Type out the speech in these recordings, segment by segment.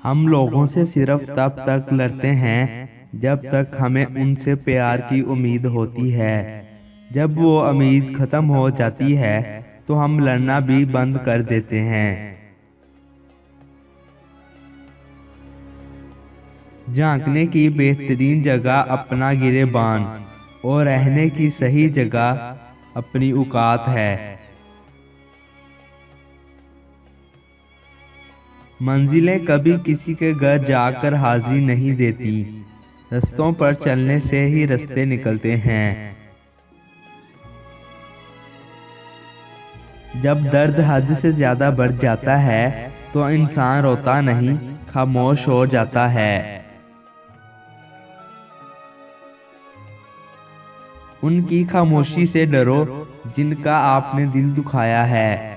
ہم لوگوں سے صرف تب تک لڑتے ہیں جب تک ہمیں ان سے پیار کی امید ہوتی ہے۔ جب وہ امید ختم ہو جاتی ہے تو ہم لڑنا بھی بند کر دیتے ہیں۔ جھانکنے کی بہترین جگہ اپنا گریبان اور رہنے کی صحیح جگہ اپنی اوقات ہے۔ منزلیں کبھی کسی کے گھر جا کر حاضری نہیں دیتی، رستوں پر چلنے سے ہی رستے نکلتے ہیں۔ جب درد حد سے زیادہ بڑھ جاتا ہے تو انسان روتا نہیں، خاموش ہو جاتا ہے۔ ان کی خاموشی سے ڈرو جن کا آپ نے دل دکھایا ہے۔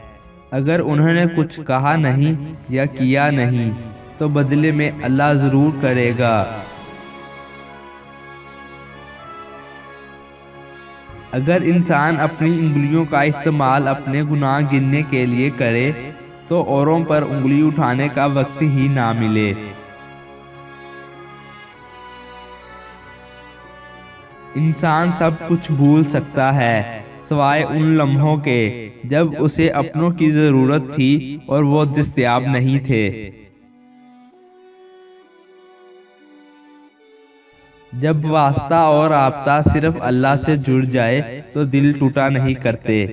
اگر انہوں نے کچھ کہا نہیں یا کیا نہیں تو بدلے میں اللہ ضرور کرے گا۔ اگر انسان اپنی انگلیوں کا استعمال اپنے گناہ گننے کے لیے کرے تو اوروں پر انگلی اٹھانے کا وقت ہی نہ ملے۔ انسان سب کچھ بھول سکتا ہے سوائے ان لمحوں کے جب اسے اپنوں کی ضرورت تھی اور وہ دستیاب نہیں تھے۔ جب واسطہ اور رابطہ صرف اللہ سے جڑ جائے تو دل ٹوٹا نہیں کرتے۔